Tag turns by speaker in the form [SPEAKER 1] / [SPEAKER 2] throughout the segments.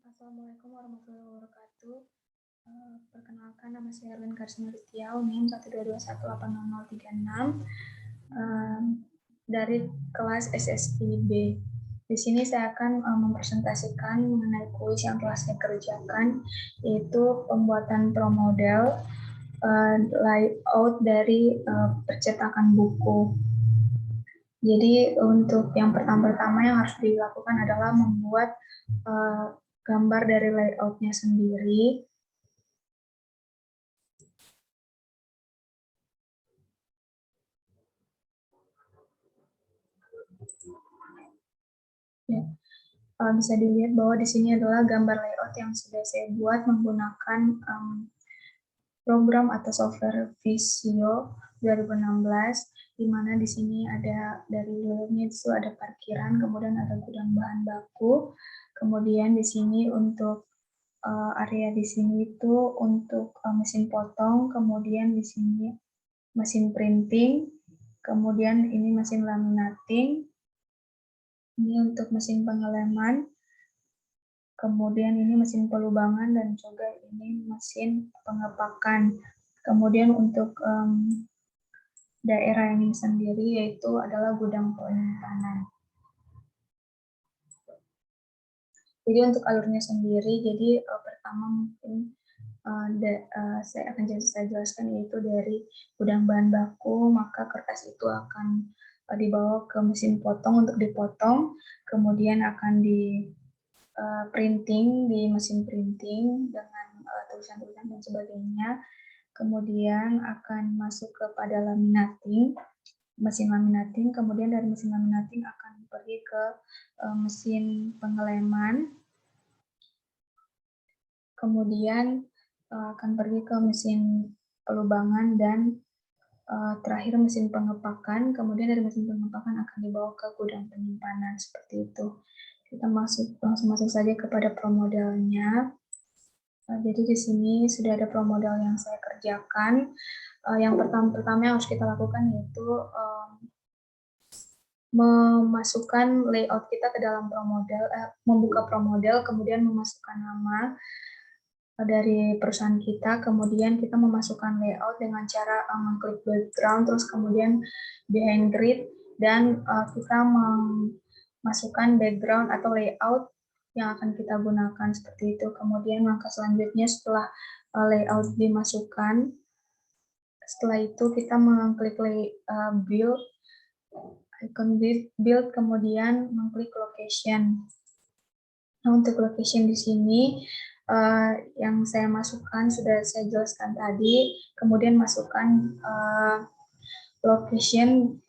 [SPEAKER 1] Assalamualaikum warahmatullahi wabarakatuh. Perkenalkan, nama saya Erwin Karsina Listia, NIM 122180036 dari kelas SSIB. Di sini saya akan mempresentasikan mengenai kuis yang telah saya kerjakan, yaitu pembuatan promodel, layout dari percetakan buku. Jadi untuk yang pertama-tama yang harus dilakukan adalah membuat gambar dari layoutnya sendiri. Ya, bisa dilihat bahwa di sini adalah gambar layout yang sudah saya buat menggunakan program atau software Visio 2016, di mana di sini ada dari layoutnya itu ada parkiran, kemudian ada gudang bahan baku, kemudian di sini untuk area di sini itu untuk mesin potong, kemudian di sini mesin printing, kemudian ini mesin laminating, ini untuk mesin pengeleman, kemudian ini mesin pelubangan, dan juga ini mesin pengepakan. Kemudian untuk daerah ini sendiri yaitu adalah gudang penyimpanan. Jadi untuk alurnya sendiri, jadi pertama mungkin saya akan saya jelaskan, yaitu dari gudang bahan baku, maka kertas itu akan dibawa ke mesin potong untuk dipotong, kemudian akan di printing di mesin printing dengan tulisan-tulisan dan sebagainya, kemudian akan masuk kepada laminating, mesin laminating, kemudian dari mesin laminating akan pergi ke mesin pengeleman, kemudian akan pergi ke mesin pelubangan, dan terakhir mesin pengepakan, kemudian dari mesin pengepakan akan dibawa ke gudang penyimpanan, seperti itu. Kita langsung masuk saja kepada promodelnya. Jadi di sini sudah ada promodel yang saya kerjakan. Yang pertama yang harus kita lakukan yaitu memasukkan layout kita ke dalam promodel, membuka promodel, kemudian memasukkan nama dari perusahaan kita, kemudian kita memasukkan layout dengan cara mengklik background, terus kemudian behind grid, dan kita memasukkan background atau layout yang akan kita gunakan, seperti itu. Kemudian langkah selanjutnya setelah layout dimasukkan, setelah itu kita mengklik build, icon build, kemudian mengklik location. Nah, untuk location di sini yang saya masukkan sudah saya jelaskan tadi, kemudian masukkan location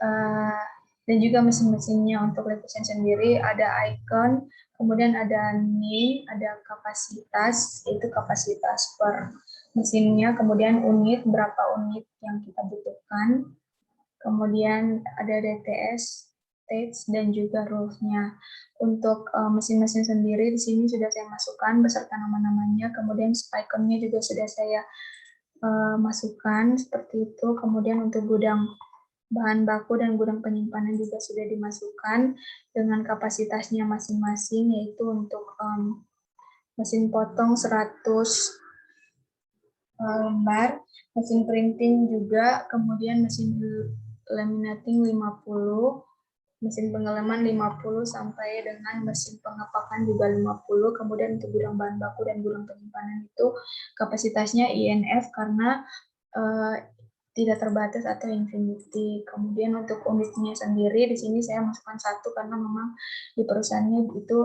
[SPEAKER 1] dan juga mesin-mesinnya. Untuk location sendiri ada icon, kemudian ada name, ada kapasitas, yaitu kapasitas per mesinnya, kemudian unit, berapa unit yang kita butuhkan, kemudian ada DTS, stage, dan juga rules-nya. Untuk mesin-mesin sendiri di sini sudah saya masukkan beserta nama-namanya, kemudian iconnya juga sudah saya masukkan, seperti itu. Kemudian untuk gudang bahan baku dan gudang penyimpanan juga sudah dimasukkan dengan kapasitasnya masing-masing, yaitu untuk mesin potong 100 lembar, mesin printing juga, kemudian mesin laminating 50, mesin pengeleman 50, sampai dengan mesin pengepakan juga 50. Kemudian untuk gudang bahan baku dan gudang penyimpanan itu kapasitasnya INF karena tidak terbatas atau infinity. Kemudian untuk unitnya sendiri di sini saya masukkan 1 karena memang di perusahaannya itu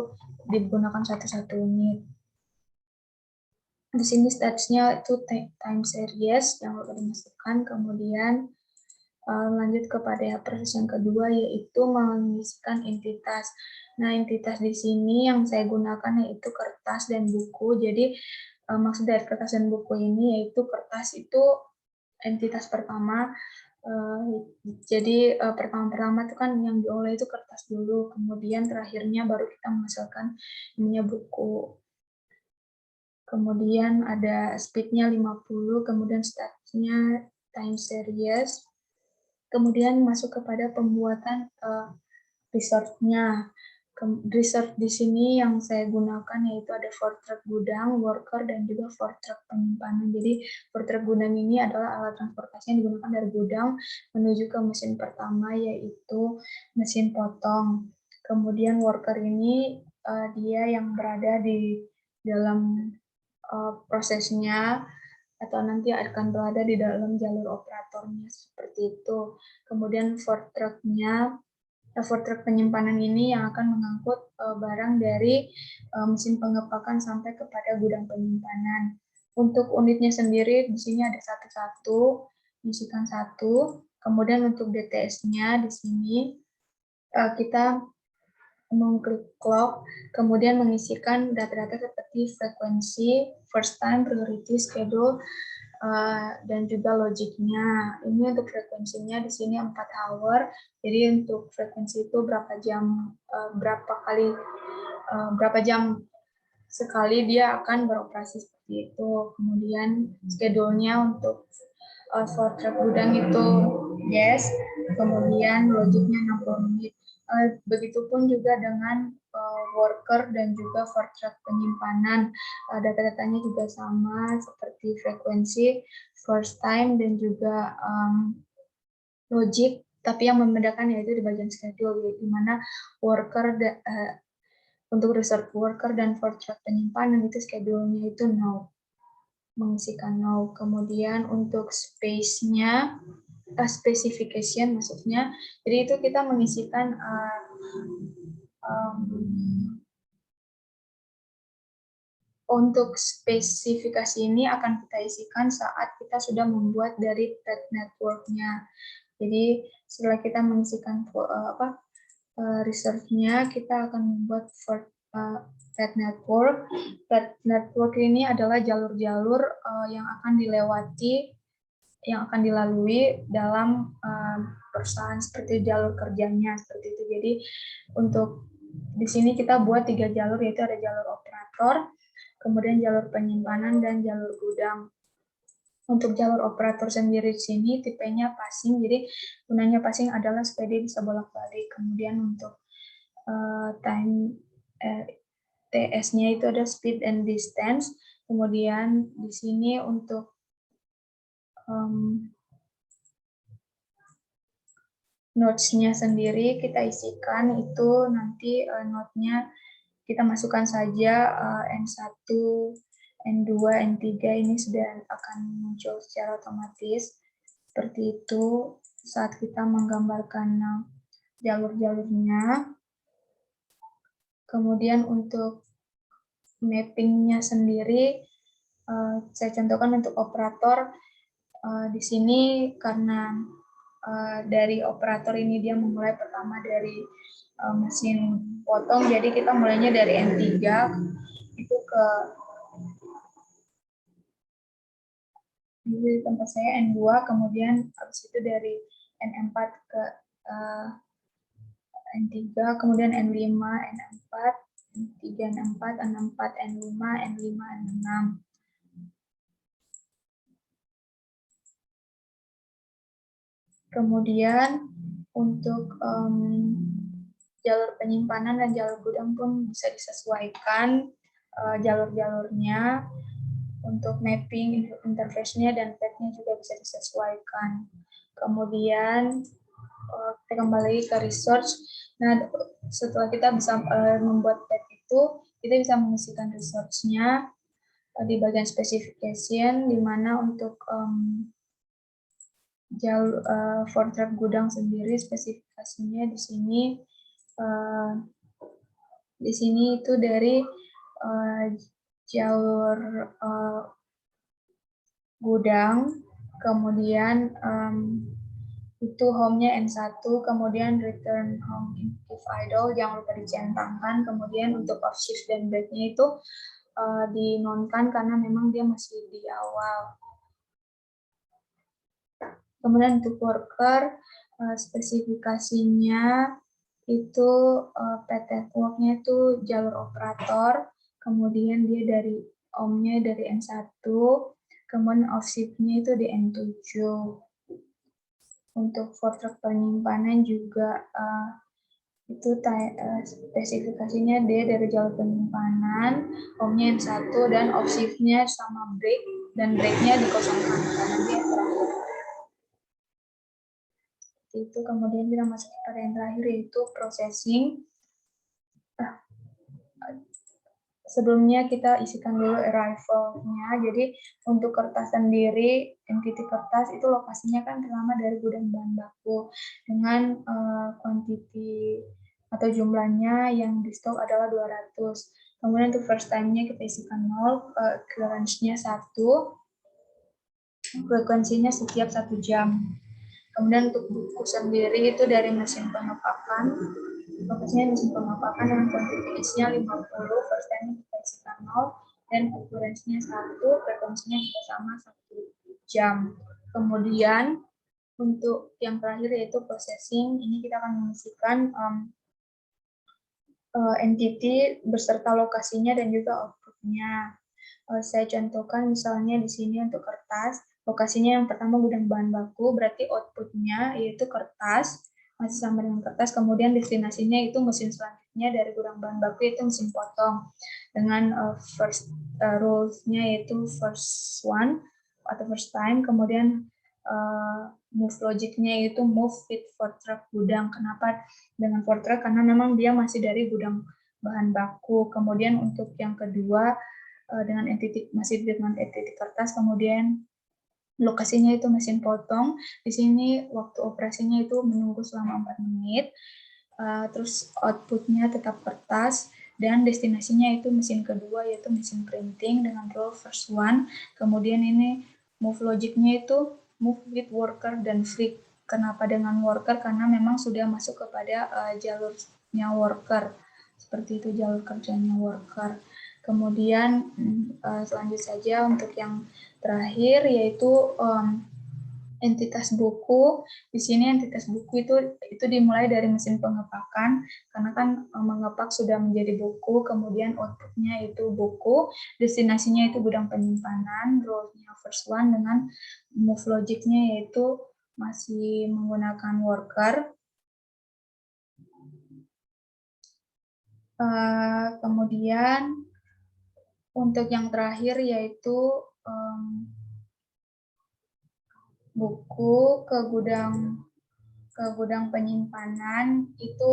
[SPEAKER 1] digunakan 1 unit. Di sini stats-nya itu time series yang perlu dimasukkan. Kemudian lanjut kepada proses yang kedua, yaitu mengisikan entitas. Nah, entitas di sini yang saya gunakan yaitu kertas dan buku. Jadi maksud dari kertas dan buku ini yaitu kertas itu entitas pertama. Jadi pertama-tama itu kan yang diolah itu kertas dulu, kemudian terakhirnya baru kita menghasilkan namanya buku. Kemudian ada speed-nya 50, kemudian stats-nya time series. Kemudian masuk kepada pembuatan resource-nya. Reserve di sini yang saya gunakan yaitu ada for truck gudang, worker, dan juga for truck penyimpanan. Jadi for truck gudang ini adalah alat transportasi yang digunakan dari gudang menuju ke mesin pertama yaitu mesin potong. Kemudian worker ini dia yang berada di dalam prosesnya atau nanti akan berada di dalam jalur operatornya seperti itu. Kemudian for truck-nya, for truck penyimpanan ini yang akan mengangkut barang dari mesin pengepakan sampai kepada gudang penyimpanan. Untuk unitnya sendiri di sini ada satu-satu, diisikan satu. Kemudian untuk DTS-nya di sini kita mengklik clock, kemudian mengisikan data-data seperti frekuensi, first time, priority, schedule, dan juga logiknya. Ini untuk frekuensinya di sini 4 hour. Jadi untuk frekuensi itu berapa jam, berapa jam sekali dia akan beroperasi seperti itu. Kemudian schedule-nya untuk for truck gudang itu yes, kemudian logiknya 60 menit. Begitupun juga dengan worker dan juga for truck penyimpanan. Data-datanya juga sama seperti frekuensi, first time, dan juga logik, tapi yang membedakan yaitu di bagian schedule, di mana worker untuk reserve worker dan for truck penyimpanan itu schedule-nya itu no, mengisikan no. Kemudian untuk space-nya, specification maksudnya, jadi itu kita mengisikan untuk spesifikasi ini akan kita isikan saat kita sudah membuat dari thread network-nya. Jadi setelah kita mengisikan reserve-nya, kita akan membuat thread network. Thread network ini adalah jalur-jalur yang akan dilewati, yang akan dilalui dalam perusahaan seperti jalur kerjanya seperti itu. Jadi untuk di sini kita buat 3 jalur, yaitu ada jalur operator, kemudian jalur penyimpanan, dan jalur gudang. Untuk jalur operator sendiri di sini tipenya passing, jadi gunanya passing adalah supaya dia bisa bolak-balik. Kemudian untuk time TS-nya itu ada speed and distance. Kemudian di sini untuk nodes-nya sendiri kita isikan itu nanti node-nya kita masukkan saja N1, N2, N3 ini sudah akan muncul secara otomatis. Seperti itu saat kita menggambarkan jalur-jalurnya. Kemudian untuk mapping-nya sendiri, saya contohkan untuk operator. Di sini karena dari operator ini dia memulai pertama dari mesin potong, jadi kita mulainya dari N3 itu ke di tempat saya N2, kemudian habis itu dari N4 ke N3, kemudian N5, N4, N3, N4, N4, N5, N5, N6. Kemudian untuk jalur penyimpanan dan jalur gudang pun bisa disesuaikan jalur-jalurnya. Untuk mapping interface-nya dan path-nya juga bisa disesuaikan. Kemudian kita kembali ke research. Nah, setelah kita bisa membuat path itu, kita bisa mengisikan research-nya di bagian specification, di mana untuk jalur for truck gudang sendiri spesifikasinya di sini itu dari jalur gudang, kemudian itu home-nya N1, kemudian return home if idle, jangan lupa dicentangkan, kemudian untuk off shift dan break-nya itu di-non-kan karena memang dia masih di awal. Kemudian untuk worker, spesifikasinya itu path network-nya itu jalur operator, kemudian dia dari OM-nya dari N1, kemudian off shift-nya itu di N7. Untuk for truck penyimpanan juga Itu spesifikasinya D dari jalur penyimpanan, OM-nya yang satu, dan OF-shift-nya sama break, dan break-nya dikosongkan karena dia yang terakhir. Itu kemudian kita masuk pada yang terakhir, yaitu processing. Sebelumnya kita isikan dulu arrival-nya. Jadi untuk kertas sendiri, entity kertas itu lokasinya kan pertama dari gudang bahan baku dengan quantity atau jumlahnya yang di stok adalah 200. Kemudian untuk first time-nya kita isikan 0, clearance-nya 1, frekuensinya setiap 1 jam. Kemudian untuk buku sendiri itu dari mesin pengepakan, lokasinya mesin pengepakan dengan kuantitasnya 50, first time kita isikan 0, dan occurrence-nya 1, frekuensinya juga sama 1 jam. Kemudian untuk yang terakhir yaitu processing, ini kita akan mengisikan entity beserta lokasinya dan juga output-nya. Saya contohkan misalnya di sini untuk kertas, lokasinya yang pertama gudang bahan baku, berarti output-nya yaitu kertas, masih sama dengan kertas, kemudian destinasinya itu mesin selanjutnya dari gudang bahan baku itu mesin potong, dengan first rules-nya yaitu first one atau first time, kemudian move logic-nya yaitu move fit for truck gudang. Kenapa dengan for truck? Karena memang dia masih dari gudang bahan baku. Kemudian untuk yang kedua, dengan entity masih dengan entity kertas, kemudian lokasinya itu mesin potong. Di sini waktu operasinya itu menunggu selama 4 menit. Terus outputnya tetap kertas dan destinasinya itu mesin kedua yaitu mesin printing dengan rule first one. Kemudian ini move logicnya itu move with worker dan free. Kenapa dengan worker? Karena memang sudah masuk kepada jalurnya worker. Seperti itu jalur kerjanya worker. Kemudian selanjut saja untuk yang terakhir yaitu entitas buku. Di sini entitas buku itu dimulai dari mesin pengepakan karena kan mengepak sudah menjadi buku, kemudian outputnya itu buku, destinasinya itu gudang penyimpanan, rule-nya first one dengan move logic-nya yaitu masih menggunakan worker. Kemudian untuk yang terakhir yaitu buku ke gudang penyimpanan itu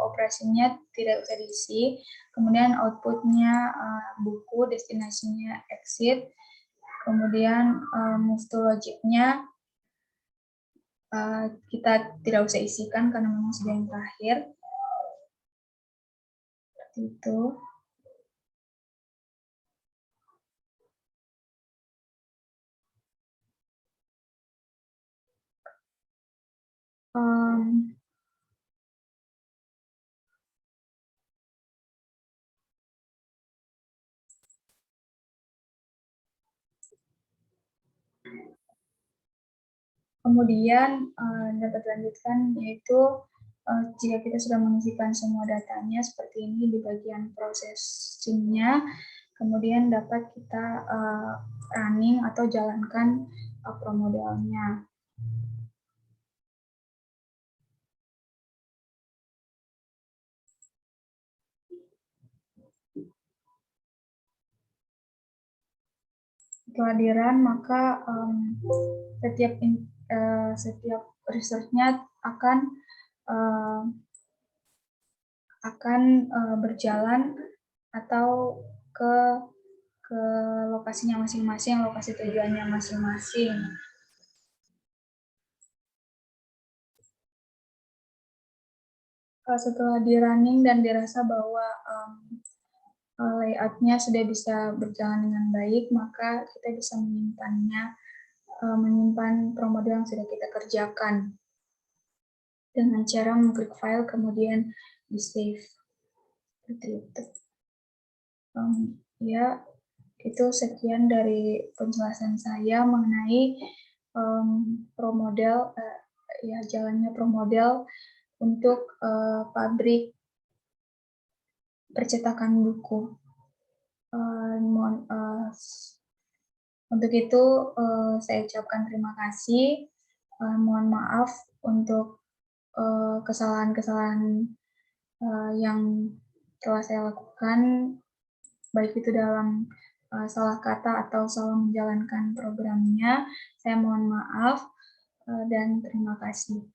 [SPEAKER 1] operasinya tidak usah diisi. Kemudian outputnya buku, destinasinya exit. Kemudian move to logic-nya kita tidak usah isikan karena memang sudah yang terakhir. Seperti itu. Kemudian dapat lanjutkan yaitu jika kita sudah mengisikan semua datanya seperti ini di bagian processing-nya, kemudian dapat kita running atau jalankan ProModelnya. Setelah di-run, maka setiap research-nya akan berjalan atau ke lokasinya masing-masing, lokasi tujuannya masing-masing. Setelah di-running dan dirasa bahwa layout-nya sudah bisa berjalan dengan baik, maka kita bisa menyimpan ProModel yang sudah kita kerjakan dengan cara mengklik file kemudian di save. Seperti itu. Ya, itu sekian dari penjelasan saya mengenai ProModel, ya jalannya ProModel untuk pabrik percetakan buku. Untuk itu saya ucapkan terima kasih. Mohon maaf untuk kesalahan-kesalahan yang telah saya lakukan, baik itu dalam salah kata atau salah menjalankan programnya. Saya mohon maaf dan terima kasih.